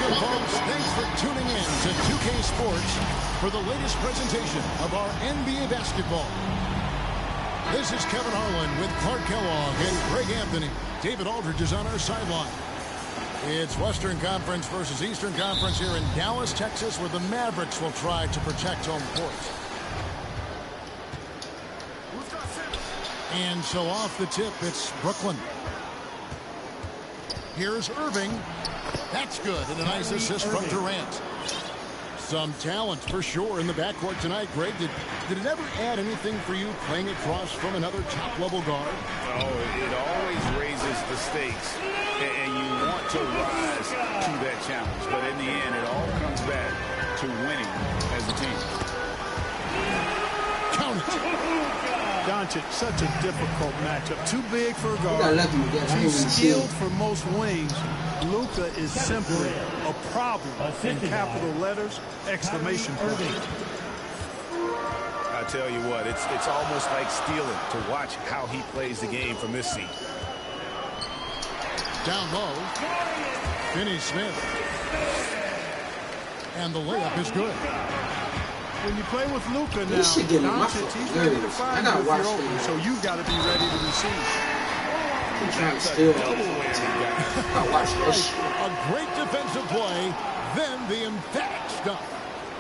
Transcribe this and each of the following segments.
Welcome, folks. Thanks for tuning in to 2K Sports for the latest presentation of our NBA basketball. This is Kevin Harlan with Clark Kellogg and Greg Anthony. David Aldridge is on our sideline. It's Western Conference versus Eastern Conference here in Dallas, Texas, where the Mavericks will try to protect home court. And so off the tip, it's Brooklyn. Here's Irving. That's good, and a nice assist from Durant. Some talent for sure in the backcourt tonight, Greg. Did it ever add anything for you playing across from another top-level guard? Oh, it always raises the stakes, and you want to rise to that challenge. But in the end, it all comes back to winning as a team. Count it. Doncic, such a difficult matchup. Too big for a guard, too skilled for most wings. Luka is simply a problem in capital letters, exclamation point. I tell you what, it's almost like stealing to watch how he plays the game from this seat. Down low, Finney-Smith. And the layup is good. When you play with Luka now, Doncic, he's ready to find you if you're open, so you've got to be ready to receive. A great defensive play, then the emphatic stuff.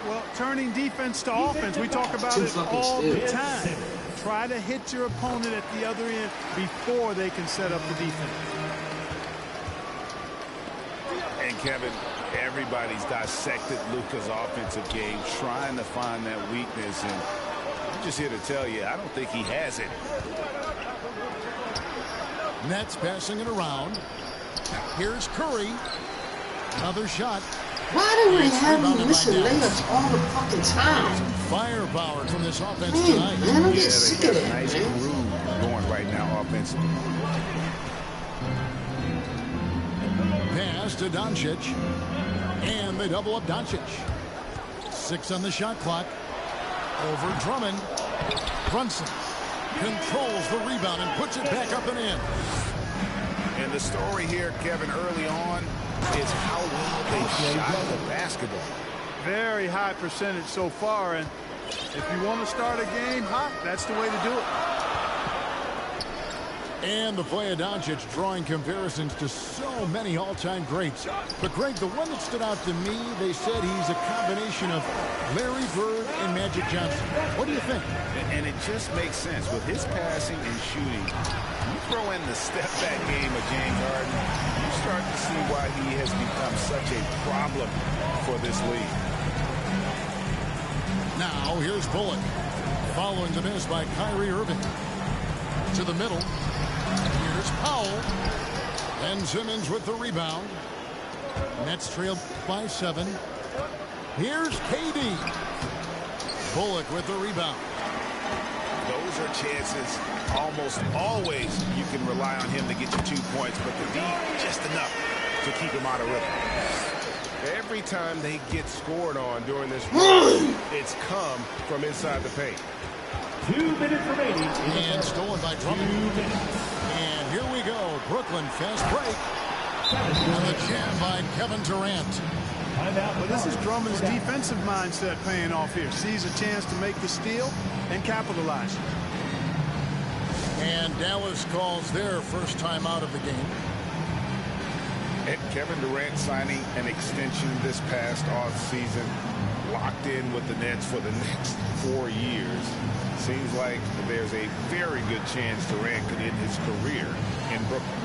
Well, turning defense to offense, we talk about it all the time. Try to hit your opponent at the other end before they can set up the defense. And Kevin, everybody's dissected Luka's offensive game, trying to find that weakness, and I'm just here to tell you, I don't think he has it. Nets passing it around. Here's Curry. Another shot. Why do we have him missing layups all the fucking time? Firepower from this offense tonight. Man, I'm getting sick of that, nice groove going right now offensively. Pass to Doncic. And they double up Doncic. 6 on the shot clock. Over Drummond. Brunson controls the rebound and puts it back up and in. And the story here, Kevin, early on is how well they shot the basketball. Very high percentage so far, and if you want to start a game hot, that's the way to do it. And the play of Doncic drawing comparisons to so many all-time greats. But, Greg, the one that stood out to me, they said he's a combination of Larry Bird and Magic Johnson. What do you think? And it just makes sense. With his passing and shooting, you throw in the step-back game of James Harden, you start to see why he has become such a problem for this league. Now, here's Bullock. Following the miss by Kyrie Irving. To the middle. Here's Powell. Ben Simmons with the rebound. Nets trail by 7. Here's KD. Bullock with the rebound. Those are chances almost always you can rely on him to get you 2 points, but the D just enough to keep him out of rhythm. Every time they get scored on during this run, it's come from inside the paint. 2 minutes remaining. And stolen by Drummond. And here we go. Brooklyn fast break. And the jam by Kevin Durant. Well, this is Drummond's defensive mindset paying off here. Sees a chance to make the steal and capitalize. And Dallas calls their first time out of the game. And Kevin Durant signing an extension this past offseason, locked in with the Nets for the next 4 years. Seems like there's a very good chance Durant could end his career in Brooklyn.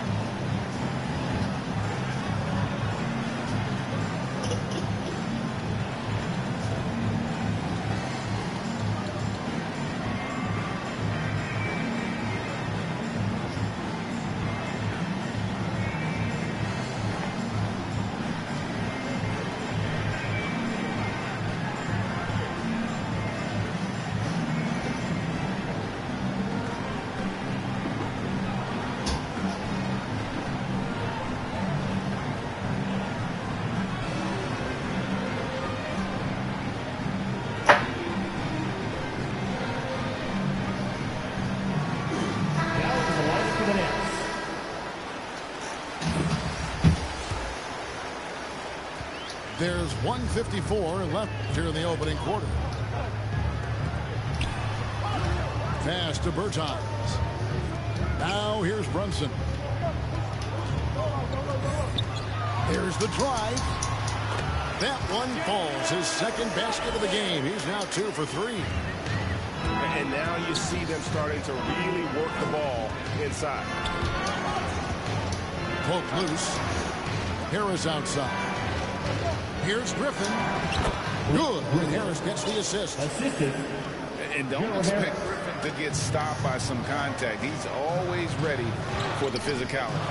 There's 1:54 left here in the opening quarter. Pass to Bertans. Now here's Brunson. Here's the drive. That one falls. His second basket of the game. He's now 2 for 3. And now you see them starting to really work the ball inside. Poked loose. Harris outside. Here's Griffin. Good. And Harris gets the assist. And don't expect Griffin to get stopped by some contact. He's always ready for the physicality.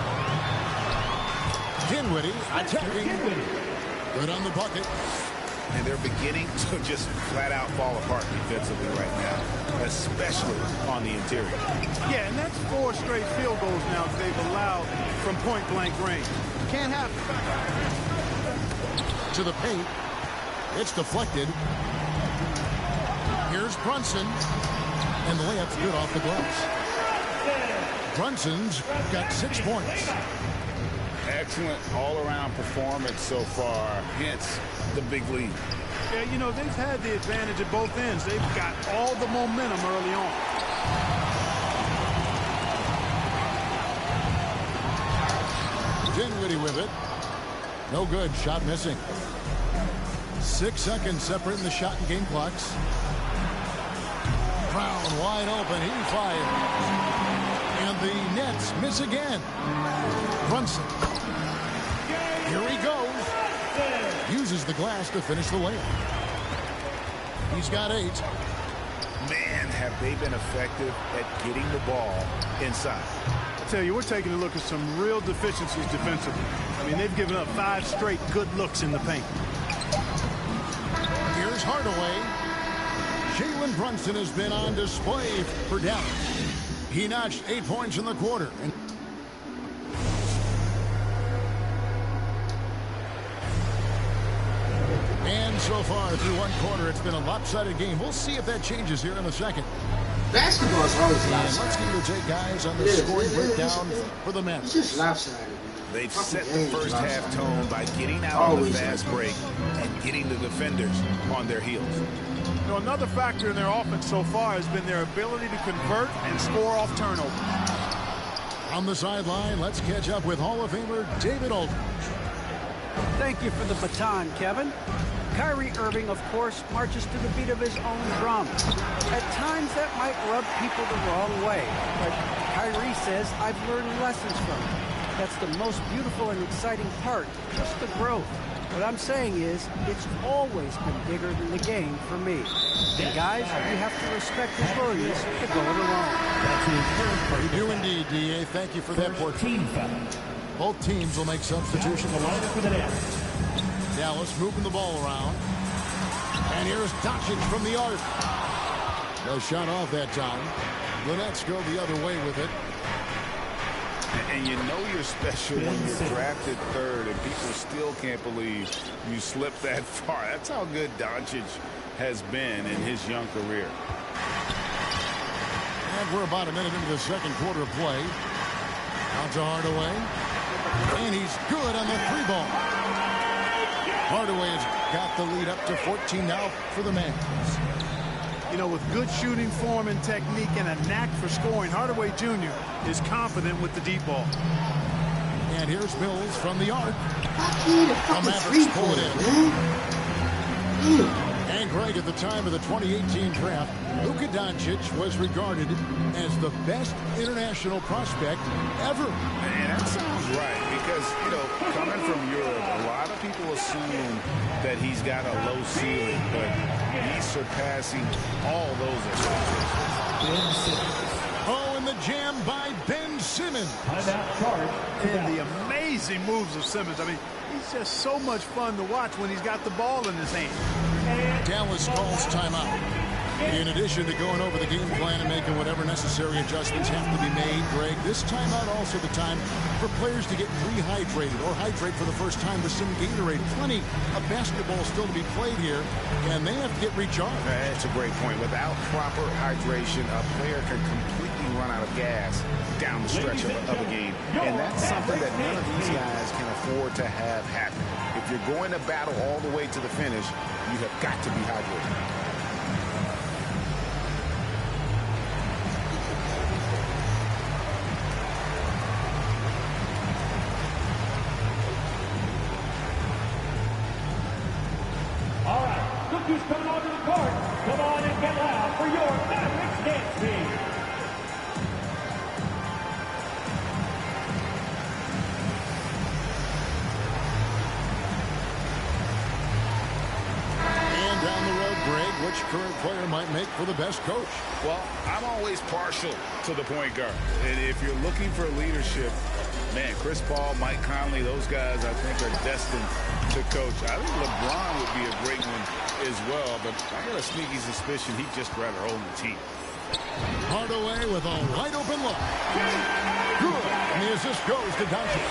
Dinwiddie attacking. Good on the bucket. And they're beginning to just flat out fall apart defensively right now, especially on the interior. Yeah, and that's 4 straight field goals now they've allowed from point-blank range. Can't happen. To the paint. It's deflected. Here's Brunson. And the layup's good off the glass. Brunson's got 6 points. Excellent all-around performance so far, hence the big lead. Yeah, you know, they've had the advantage at both ends. They've got all the momentum early on. Dinwiddie with it. No good. Shot missing. 6 seconds separating the shot and game clocks. Brown wide open. He fired. And the Nets miss again. Brunson. Here he goes. Uses the glass to finish the layup. He's got 8. Man, have they been effective at getting the ball inside. I tell you, we're taking a look at some real deficiencies defensively. I mean, they've given up 5 straight good looks in the paint. Here's Hardaway. Jalen Brunson has been on display for Dallas. He notched 8 points in the quarter. And so far through one quarter, it's been a lopsided game. We'll see if that changes here in the second. Basketball is always lopsided. Let's get your take, guys, on the scoring breakdown for the men. It's just lopsided. They've set the first half tone by getting out on the fast break and getting the defenders on their heels. You know, another factor in their offense so far has been their ability to convert and score off turnover. On the sideline, let's catch up with Hall of Famer David Aldridge. Thank you for the baton, Kevin. Kyrie Irving, of course, marches to the beat of his own drum. At times, that might rub people the wrong way. But Kyrie says, I've learned lessons from it. That's the most beautiful and exciting part, just the growth. What I'm saying is, it's always been bigger than the game for me. And guys, you have to respect his willingness to go it alone. You do indeed, D.A. Thank you for that portrait. Both teams will make substitutions. Dallas moving the ball around. And here's Doncic from the arc. No shot off that time. The Nets go the other way with it. And you know you're special when you're drafted 3rd and people still can't believe you slipped that far. That's how good Doncic has been in his young career. And we're about a minute into the second quarter of play. Out to Hardaway. And he's good on the 3-ball. Hardaway has got the lead up to 14 now for the Mavs. You know, with good shooting form and technique and a knack for scoring, Hardaway Jr. is confident with the deep ball. And here's Mills from the arc. The Mavericks pull it in. And Greg, at the time of the 2018 draft, Luka Doncic was regarded as the best international prospect ever. And that sounds right because, you know, coming from Europe, a lot of people assume that he's got a low ceiling, but he's surpassing all those expectations. Oh, and the jam by Ben Simmons. And the amazing moves of Simmons. I mean, he's just so much fun to watch when he's got the ball in his hand. Dallas calls timeout. In addition to going over the game plan and making whatever necessary adjustments have to be made, Greg, this timeout also the time for players to get rehydrated or hydrate for the first time with some Gatorade. Plenty of basketball still to be played here, and they have to get recharged. That's a great point. Without proper hydration, a player can completely run out of gas down the stretch of a game. And that's something that none of these guys can afford to have happen. If you're going to battle all the way to the finish, you have got to be hydrated. Who's coming onto the court? Come on and get loud for your Maverick dance team. And down the road, Greg, which current player might make for the best coach? Well, I'm always partial to the point guard. And if you're looking for leadership, man, Chris Paul, Mike Conley, those guys I think are destined to coach. I think LeBron would be a great one as well, but I got a sneaky suspicion he'd just rather own the team. Hardaway with a wide open look. Good. And the assist goes to Doncic.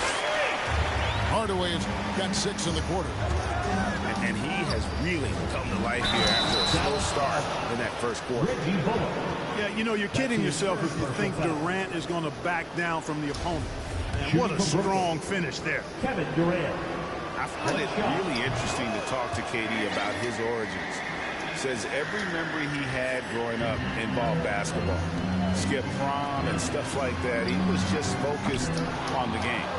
Hardaway has got 6 in the quarter. And he has really come to life here after a slow start in that first quarter. Yeah, you know, you're kidding yourself if you think Durant is going to back down from the opponent. And what a strong finish there. Kevin Durant. I find it really interesting to talk to KD about his origins. Says every memory he had growing up involved basketball. Skip prom and stuff like that. He was just focused on the game.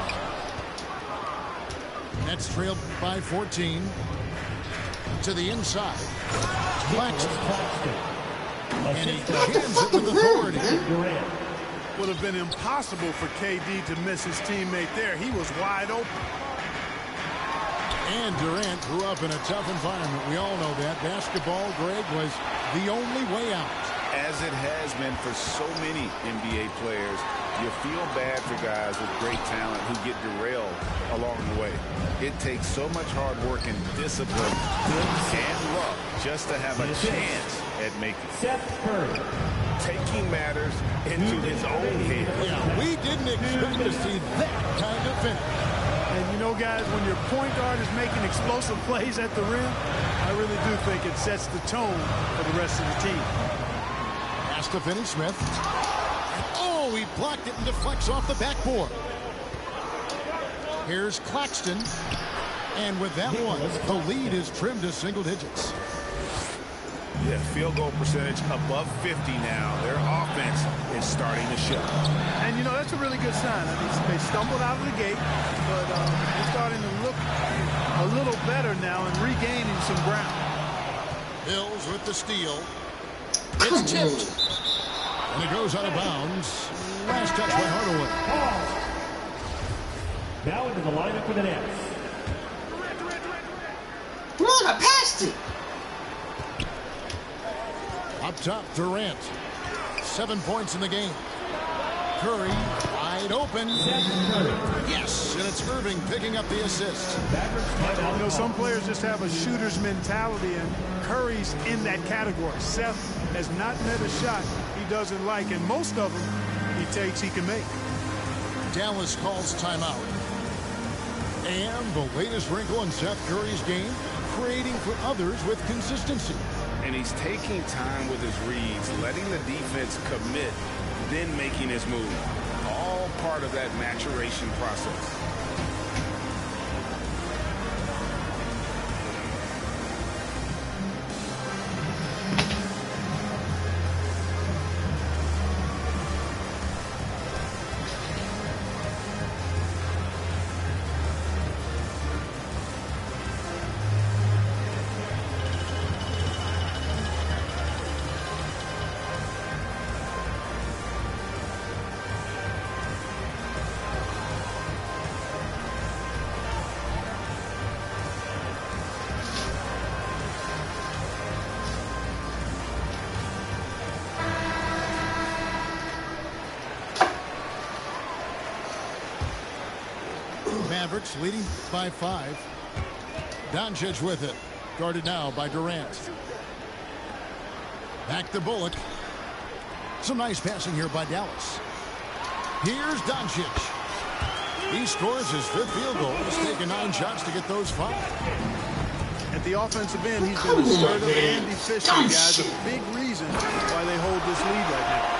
Nets trailed by 14. To the inside. Claxton. And he jams it with authority. Would have been impossible for KD to miss his teammate there. He was wide open. And Durant grew up in a tough environment. We all know that. Basketball, Greg, was the only way out. As it has been for so many NBA players, you feel bad for guys with great talent who get derailed along the way. It takes so much hard work and discipline and luck just to have a chance at making it. Taking matters into his own hands. Yeah, we didn't expect to see that kind of finish. And, you know, guys, when your point guard is making explosive plays at the rim, I really do think it sets the tone for the rest of the team. Pass to Finney Smith. Oh, he blocked it and deflects off the backboard. Here's Claxton. And with that one, the lead is trimmed to single digits. Yeah, field goal percentage above 50 now. Their offense is starting to show. And, you know, that's a really good sign. I mean, they stumbled out of the gate, but they're starting to look a little better now and regaining some ground. Hills with the steal. It's tipped. And it goes out of bounds. Last touch by Hardaway. Now into the lineup for the Nets. What? I passed it. Up top, Durant. 7 points in the game. Curry wide open. Yes, and it's Irving picking up the assist. You know, some players just have a shooter's mentality, and Curry's in that category. Seth has not met a shot he doesn't like, and most of them he takes he can make. Dallas calls timeout. And the latest wrinkle in Seth Curry's game, creating for others with consistency. And he's taking time with his reads, letting the defense commit, then making his move. All part of that maturation process. Mavericks leading by 5. Doncic with it. Guarded now by Durant. Back to Bullock. Some nice passing here by Dallas. Here's Doncic. He scores his 5th field goal. He's taken 9 shots to get those 5. At the offensive end, he's been assertive and efficient, guys. A big reason why they hold this lead right now.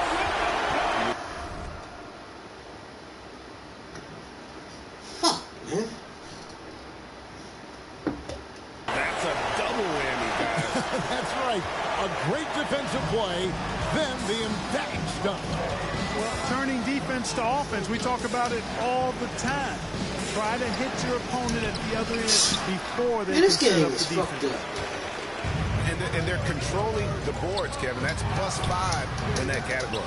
man. That's a double whammy, guys. That's right. A great defensive play, then the emphatic stuff. Well, turning defense to offense, we talk about it all the time. Try to hit your opponent at the other end before they can set up the defense. And they're controlling the boards, Kevin. That's +5 in that category.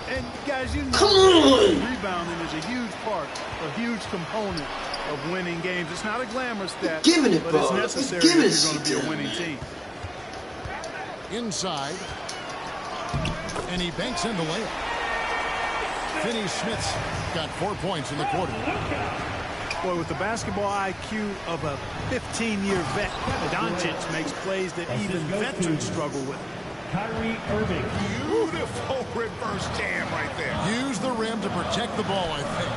And guys, you know rebounding is a huge part, a huge component of winning games. It's not a glamour stat, but it's necessary if you're going to be a winning team. Inside. And he banks in the layup. Finney Smith's got 4 points in the quarter. Boy, with the basketball IQ of a 15-year vet, Doncic makes plays that even veterans struggle with. Kyrie Irving. Beautiful reverse jam right there. Use the rim to protect the ball, I think.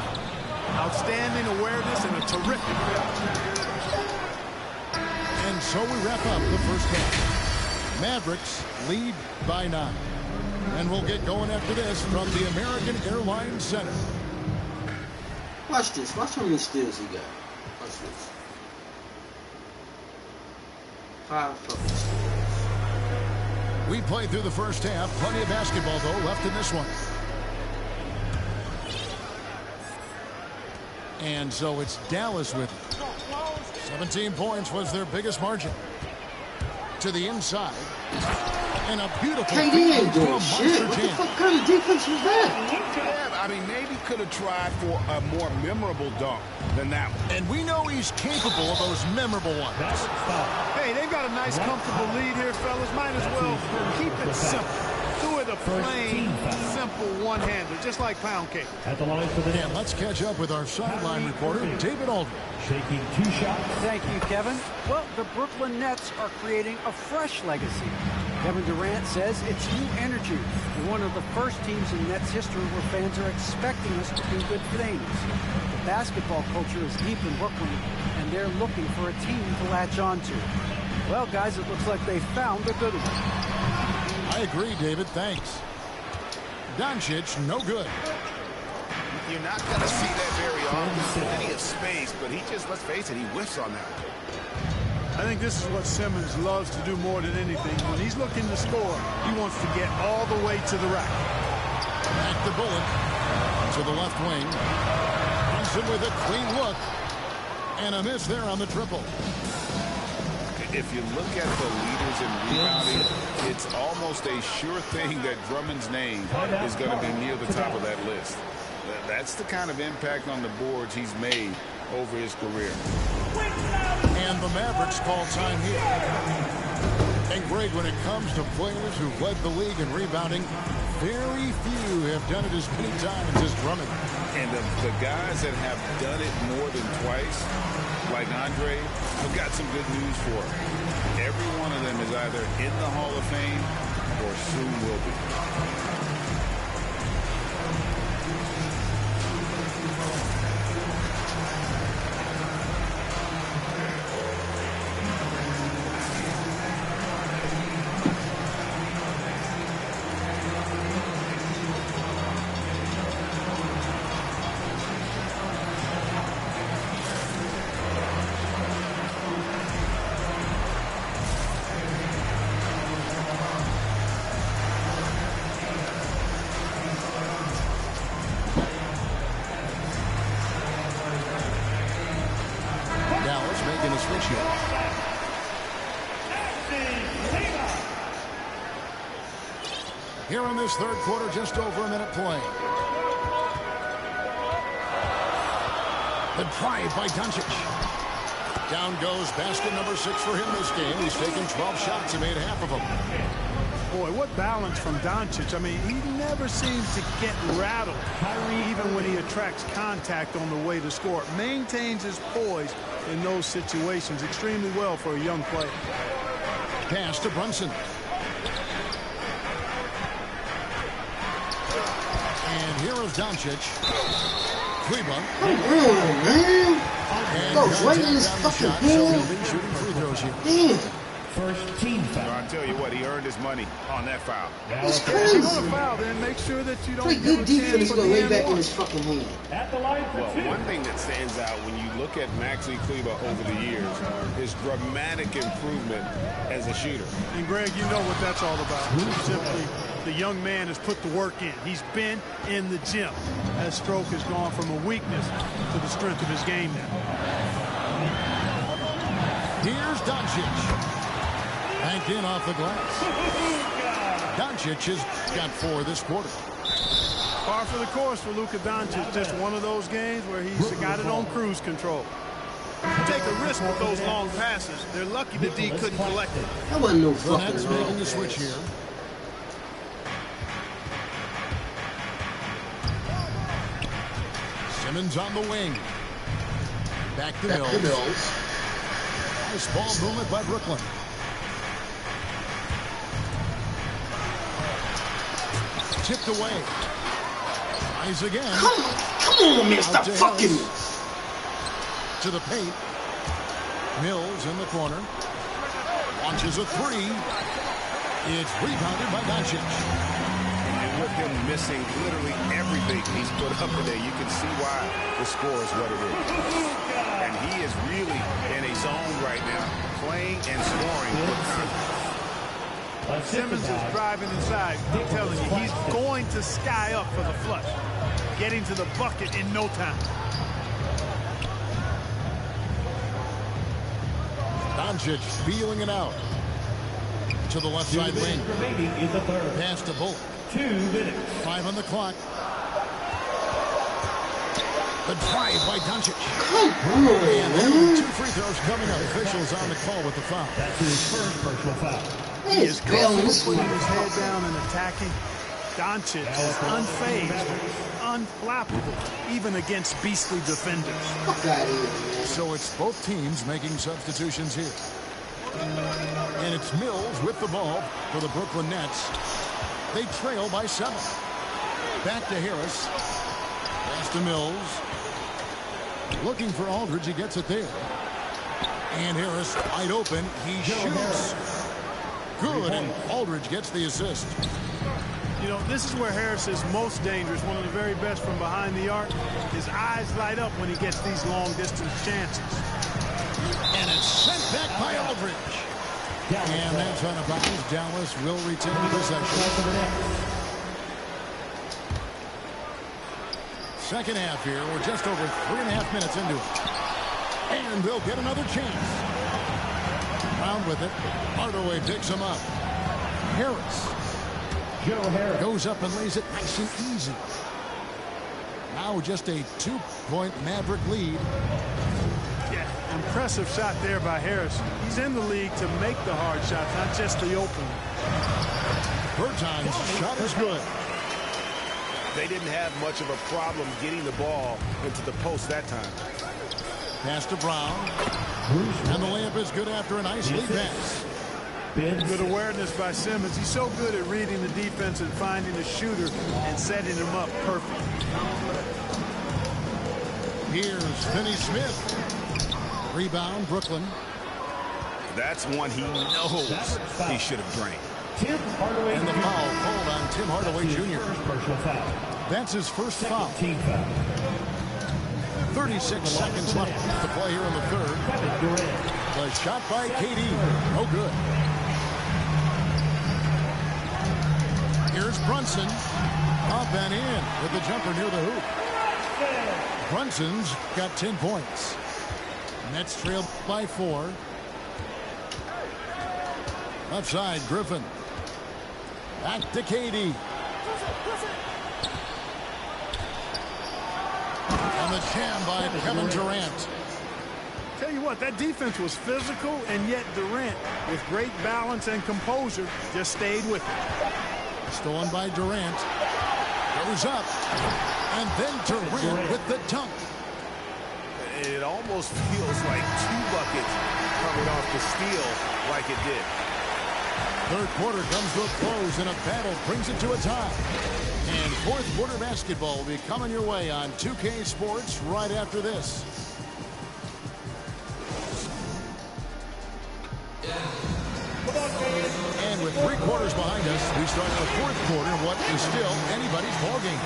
Outstanding awareness and a terrific finish. And so we wrap up the first half. Mavericks lead by 9. And we'll get going after this from the American Airlines Center. Watch this. Watch how many steals he got. Watch this. 5 fucking steals. We played through the first half. Plenty of basketball, though, left in this one. And so it's Dallas with it. 17 points was their biggest margin. To the inside. And a beautiful KD ain't doing shit. What the fuck kind of defense was that? Yeah, I mean, maybe could have tried for a more memorable dunk than that one. And we know he's capable of those memorable ones. Hey, they've got a nice, comfortable lead here, fellas. Might as well keep it simple. Do it a plain, simple one-hander, just like pound cake. At the line for the net. And let's catch up with our sideline reporter, David Aldridge. Shaking 2 shots. Thank you, Kevin. Well, the Brooklyn Nets are creating a fresh legacy. Kevin Durant says it's new energy. We're one of the first teams in Nets history where fans are expecting us to do good things. The basketball culture is deep in Brooklyn, and they're looking for a team to latch onto. Well, guys, it looks like they found a good one. I agree, David. Thanks. Doncic, no good. You're not going to see that very often. Plenty of space, but he just, let's face it, he whiffs on that. I think this is what Simmons loves to do more than anything. When he's looking to score, he wants to get all the way to the rack. Back the bullet to the left wing. Brunson with a clean look. And a miss there on the triple. If you look at the leaders in rebounding, it's almost a sure thing that Drummond's name is going to be near the top of that list. That's the kind of impact on the boards he's made over his career. And the Mavericks call time here. And Greg, when it comes to players who've led the league in rebounding, very few have done it as many times as Drummond. And the guys that have done it more than twice, like Andre, have got some good news for him. Every one of them is either in the Hall of Fame or soon will be. Here in this third quarter, just over a minute playing. The drive by Doncic. Down goes basket number 6 for him this game. He's taken 12 shots and made half of them. Boy, what balance from Doncic. I mean, he never seems to get rattled. Even when he attracts contact on the way to score. Maintains his poise in those situations extremely well for a young player. Pass to Brunson. And here is Doncic. Kleba. Man. And Goes right in his down the fucking shot, so he'll hand. be shooting free throws here. Damn. First team foul. I'll tell you what, he earned his money on that foul. It's If you're crazy. going to foul, then make sure that you don't Play give good a defense. chance He's for going to the lay and back in one. his fucking hand. At the line for Well, two. one thing that stands out when you look at Maxi Kleber over the years is dramatic improvement as a shooter. And Greg, you know what that's all about. Simply, the young man has put the work in. He's been in the gym. That stroke has gone from a weakness to the strength of his game now. Here's Doncic. Banked in off the glass. Doncic has got 4 this quarter. Par for the course for Luka Doncic. Just one of those games where he's got it on cruise control. You take a risk with those long passes. They're lucky the D couldn't collect it. That wasn't no The fucking Nets long making the pass. switch here. Simmons on the wing. Back to Mills. Nice ball movement by Brooklyn. Tipped away. Eyes again. Come on, Mr. Out to Fucking. Harris. To the paint. Mills in the corner. Launches a 3. It's rebounded by Doncic. And with him missing literally everything he's put up today, you can see why the score is what it is. And he is really in a zone right now, playing and scoring with confidence. Simmons is driving inside. I'm telling you, he's going to sky up for the flush. Getting to the bucket in no time. Doncic feeling it out. To the left 2 side minutes wing. remaining in the third. Pass to Bullock. 2 minutes. 5 on the clock. The drive by Doncic. Come on, And man. 2 free throws coming up. Officials on the call with the foul. That's his first personal foul. He is bailing this Putting one. his head down and attacking. Doncic is unfazed, unflappable, even against beastly defenders. Fuck out of here, man. So it's both teams making substitutions here. And it's Mills with the ball for the Brooklyn Nets. They trail by 7. Back to Harris. Pass to Mills. Looking for Aldridge. He gets it there. And Harris wide open. He shoots. Good, and Aldridge gets the assist. You know, this is where Harris is most dangerous, one of the very best from behind the arc. His eyes light up when he gets these long-distance chances. And it's sent back by Aldridge. And that's out of bounds. Dallas will retain possession. Second half here. We're just over 3.5 minutes into it. And they'll get another chance. Round with it. Hardaway picks him up. Harris goes up and lays it nice and easy. Now just a 2-point Maverick lead. Yeah, impressive shot there by Harris. He's in the league to make the hard shots, not just the open. Berton's shot is good. They didn't have much of a problem getting the ball into the post that time. Pass to Brown. And the layup is good after a nice lead pass. Good awareness by Simmons. He's so good at reading the defense and finding a shooter and setting him up perfect. Here's Finney Smith. Rebound, Brooklyn. That's one he knows he should have drained. Tim Hardaway And the foul called on Tim Hardaway Jr. First personal foul. That's his first foul. Team foul. 36 seconds left to play here in the third. Kevin Durant. The shot by KD. No good. Here's Brunson. Up and in with the jumper near the hoop. Brunson's got 10 points. Nets trailed by 4. Left side, Griffin. Back to KD. And the jam by Kevin Durant. Tell you what, that defense was physical, and yet Durant, with great balance and composure, just stayed with it. Stolen by Durant. Goes up. And then Durant with the dunk. It almost feels like 2 buckets coming off the steal like it did. Third quarter comes to a close, and a battle brings it to a tie. And fourth quarter basketball will be coming your way on 2K Sports right after this. quarters behind us. We start the fourth quarter of what is still anybody's ballgame.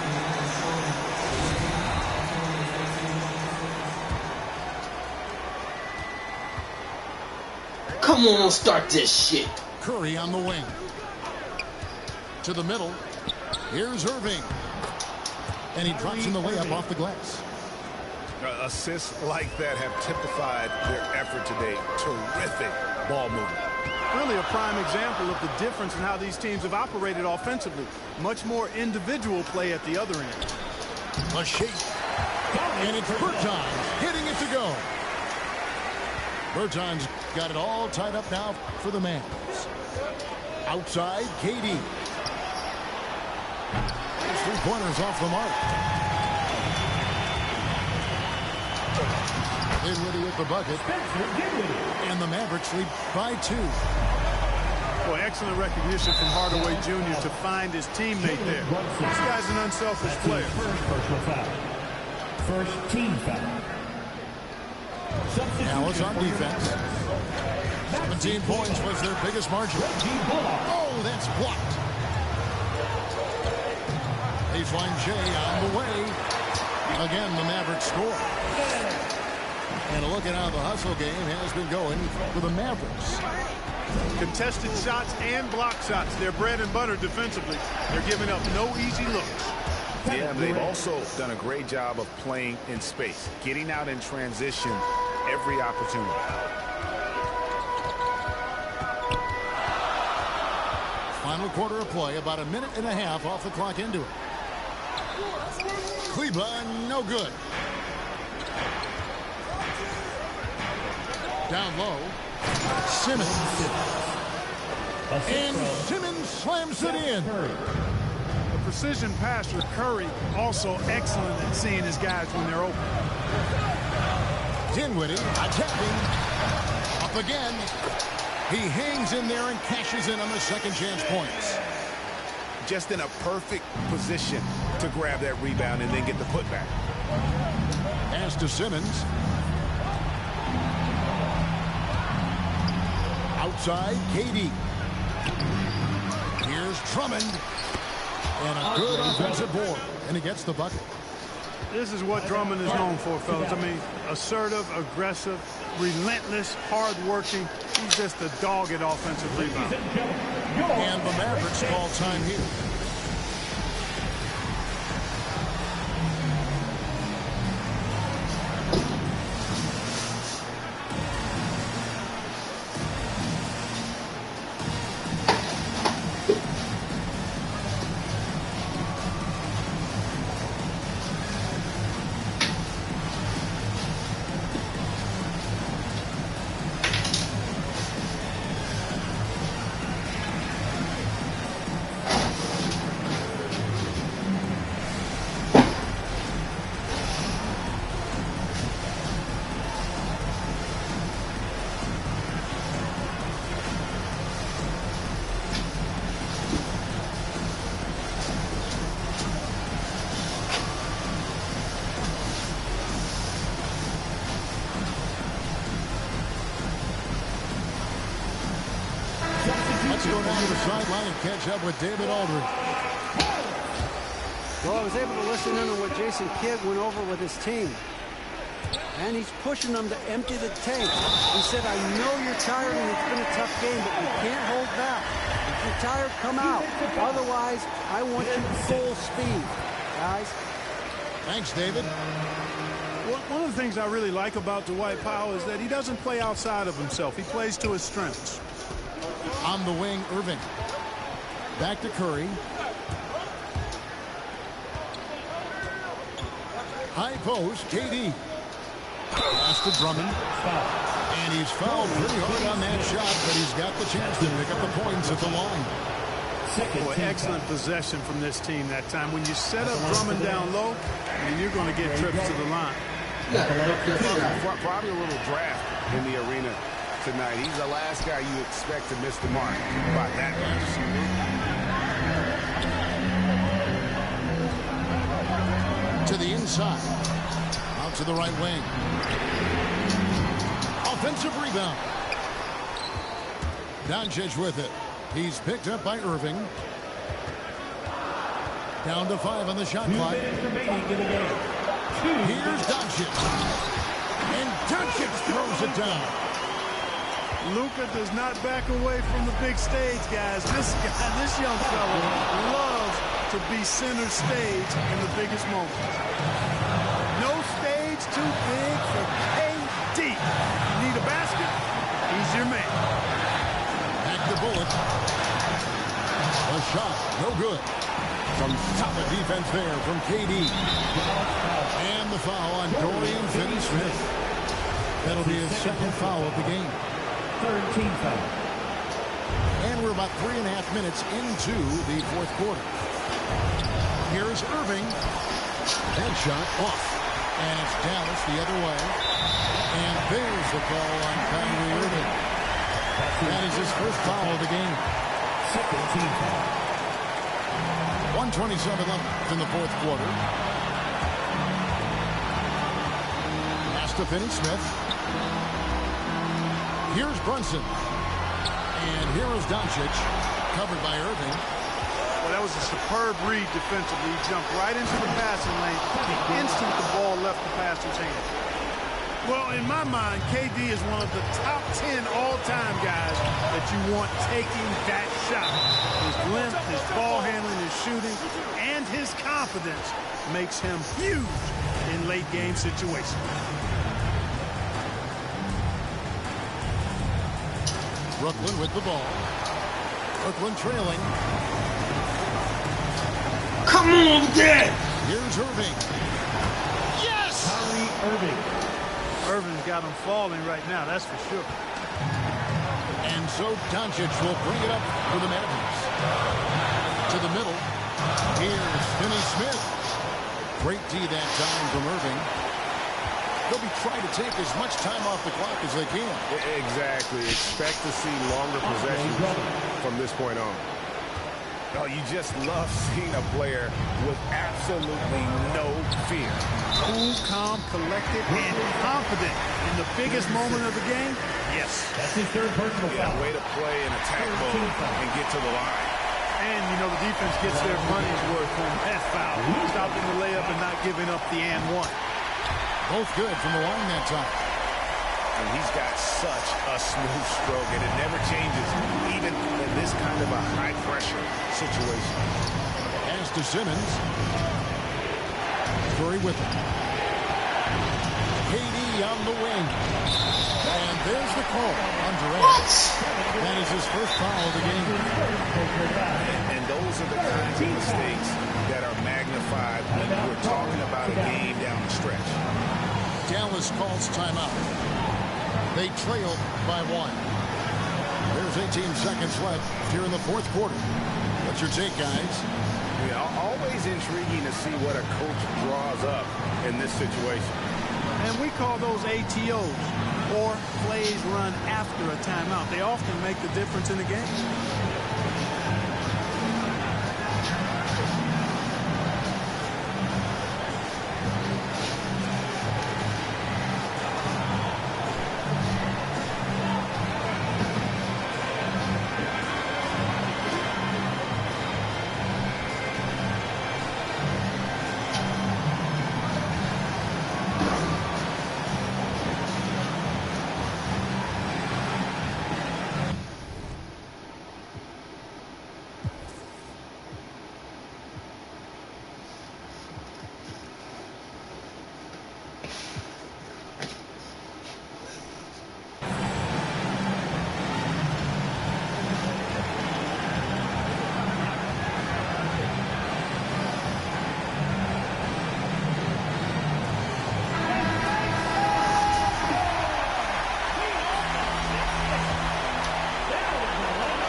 Come on, start this shit. Curry on the wing. To the middle. Here's Irving. And he drops in the layup off the glass. Assists like that have typified their effort today. Terrific ball movement. Really a prime example of the difference in how these teams have operated offensively. Much more individual play at the other end. A shake. And it's Bertans hitting it to go. Bertans got it all tied up now for the Mavs. Outside, KD. Three-pointers off the mark. Dinwiddie with the bucket. And the Mavericks lead by 2. Well, excellent recognition from Hardaway Jr. to find his teammate there. This guy's an unselfish player. First team foul. Dallas on defense. 17 points was their biggest margin. Oh, that's blocked. Baseline J on the way. Again, the Mavericks score. And a look at how the hustle game has been going for the Mavericks. Contested shots and block shots. They're bread and butter defensively. They're giving up no easy looks. Yeah, they've also done a great job of playing in space, getting out in transition every opportunity. Final quarter of play, about a minute and a half off the clock into it. Kleba, no good. Down low. Simmons. And Simmons slams it in. The precision pass with Curry, also excellent at seeing his guys when they're open. Dinwiddie attacking. Up again. He hangs in there and cashes in on the second chance points. Just in a perfect position to grab that rebound and then get the putback. Pass to Simmons. Outside, KD. Here's Drummond. And a good offensive board. And he gets the bucket. This is what Drummond is known for, fellas. I mean, assertive, aggressive, relentless, hard-working. He's just a dogged offensive rebound. And the Mavericks call time here. Let's go down to the sideline and catch up with David Aldridge. Well, I was able to listen in on what Jason Kidd went over with his team. And he's pushing them to empty the tank. He said, I know you're tired and it's been a tough game, but you can't hold back. If you're tired, come out. Otherwise, I want you full speed, guys. Thanks, David. One of the things I really like about Dwight Powell is that he doesn't play outside of himself. He plays to his strengths. On the wing, Irving. Back to Curry. High post, KD. Pass to Drummond. And he's fouled pretty hard on that shot, but he's got the chance to pick up the points at the line. Boy, excellent possession from this team that time. When you set up Drummond down low, and you're going to get trips to the line. Probably a little draft in the arena tonight. He's the last guy you expect to miss the mark by that much. To the inside. Out to the right wing. Offensive rebound. Doncic with it. He's picked up by Irving. Down to 5 on the shot clock. Here's Doncic. And Doncic throws it down. Luka does not back away from the big stage, guys. This young fella loves to be center stage in the biggest moments. No stage too big for KD. You need a basket? He's your man. Back the bullet. A shot, no good. Some solid defense there from KD. And the foul on Dorian Finney-Smith. That'll be his second foul of the game. Third team foul. And we're about 3.5 minutes into the fourth quarter. Here's Irving. That shot off. And it's Dallas the other way. And there's the call on Kyrie Irving. That is his first foul of the game. Second team foul. 1:27 left in the fourth quarter. Pass to Finney-Smith. Here's Brunson. And here is Doncic, covered by Irving. Well, that was a superb read defensively. He jumped right into the passing lane the instant the ball left the passer's hand. Well, in my mind, KD is one of the top 10 all-time guys that you want taking that shot. His length, his ball handling, his shooting, and his confidence makes him huge in late-game situations. Brooklyn with the ball. Brooklyn trailing. Come on, Dad! Here's Irving. Yes! Kyrie Irving. Irving's got him falling right now, that's for sure. And so Doncic will bring it up for the Mavericks. To the middle. Here's Finney-Smith. Great D that time from Irving. They'll be trying to take as much time off the clock as they can. Exactly. Expect to see longer possessions from this point on. Oh, you just love seeing a player with absolutely no fear. Cool, calm, collected, and confident in the biggest moment of the game. Yes. That's his third personal foul. Way to play in attack mode and get to the line. And, you know, the defense gets their money's worth on that foul. Stopping the layup and not giving up the and one. Both good from the line that time. And he's got such a smooth stroke, and it never changes, even in this kind of a high-pressure situation. Pass to Simmons. Curry with him. KD on the wing. And there's the call on Durant. That is his first foul of the game. And those are the kinds of mistakes that are magnified when we're talking about a game down the stretch. Dallas calls timeout. They trail by 1. There's 18 seconds left here in the fourth quarter. What's your take, guys? Yeah, always intriguing to see what a coach draws up in this situation. And we call those ATOs, or plays run after a timeout. They often make the difference in the game.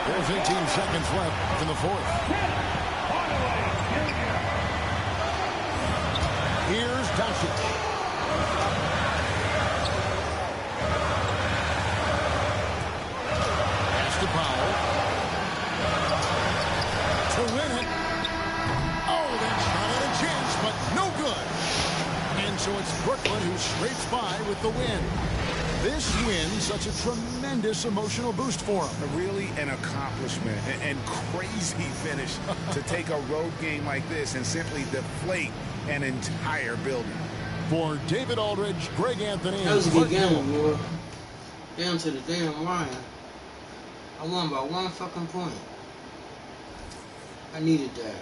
There's 18 seconds left in the fourth. Here's Doncic. Pass to Powell. To win it. Oh, that shot had a chance, but no good. And so it's Brooklyn who scrapes by with the win. This win such a tremendous emotional boost for him. Really an accomplishment and crazy finish to take a road game like this and simply deflate an entire building. For David Aldridge, Greg Anthony, that was a good game, boy. Down to the damn wire. I won by 1 fucking point. I needed that.